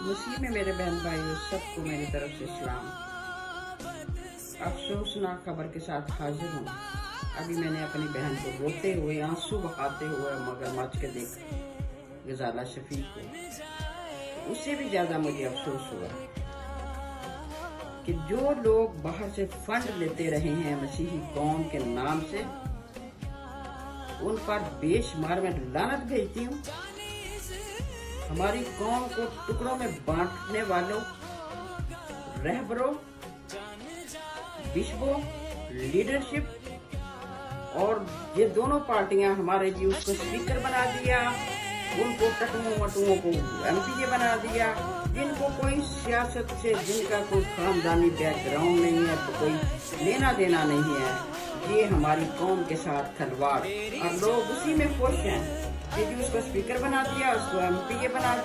مسیح میں میرے بہن بھائیوں سب کو میری طرف سے سلام۔ افسوسناک خبر کے ساتھ حاضر ہوں۔ ابھی میں نے اپنی بہن کو روتے ہوئے آنسو بہاتے ہوئے مگرمچھ کے دیکھا، غزالہ شفیق کو۔ اس سے بھی زیادہ مجھے افسوس ہوا کہ جو لوگ باہر سے فنڈ لیتے رہے ہیں مسیحی قوم کے نام سے، ان پر بے شمار میں لعنت بھیجتی ہوں۔ ہماری قوم کو ٹکڑوں میں بانٹنے والوں، رہبروں، بشپوں، لیڈرشپ اور یہ دونوں پارٹیاں ہمارے لیے اس کو اسپیکر بنا دیا، ان کو ٹٹوؤں وٹوؤں کو MP بنا دیا، جن کو کوئی سیاست سے، جن کا کوئی خاندانی بیک گراؤنڈ نہیں ہے، تو کوئی لینا دینا نہیں ہے۔ یہ ہماری قوم کے ساتھ کھلواڑ، اور لوگ اسی میں خوش ہیں کہ اس کو اسپیکر بنا دیا، اس کو MP بنا دیا۔